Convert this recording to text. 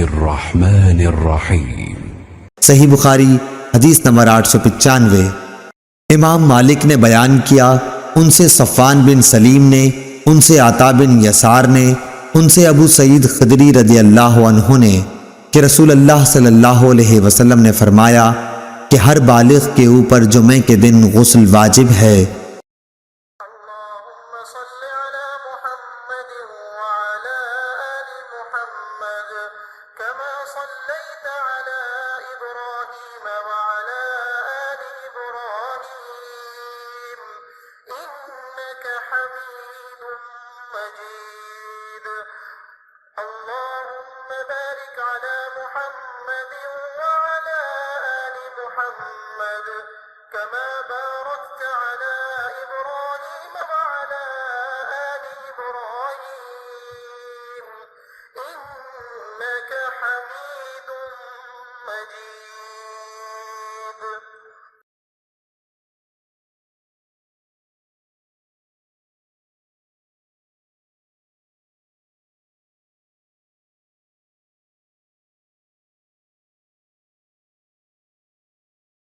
बिस्मिल्लाहिर्रहमानिर्रहीम। सही बुखारी हदीस नंबर 895। इमाम मालिक ने बयान किया, उनसे सफ़ान बिन सलीम ने, उनसे आता बिन यसार ने, उनसे अबू सईद खदरी रदी अल्लाह अन्हु ने कि रसूल अल्लाह सल्लल्लाहु अलैहि वसल्लम ने फरमाया कि हर बालिग के ऊपर जुमे के दिन गुस्ल वाजिब है। كما باركت على إبراهيم وعلى آل إبراهيم إنك حميد مجيد।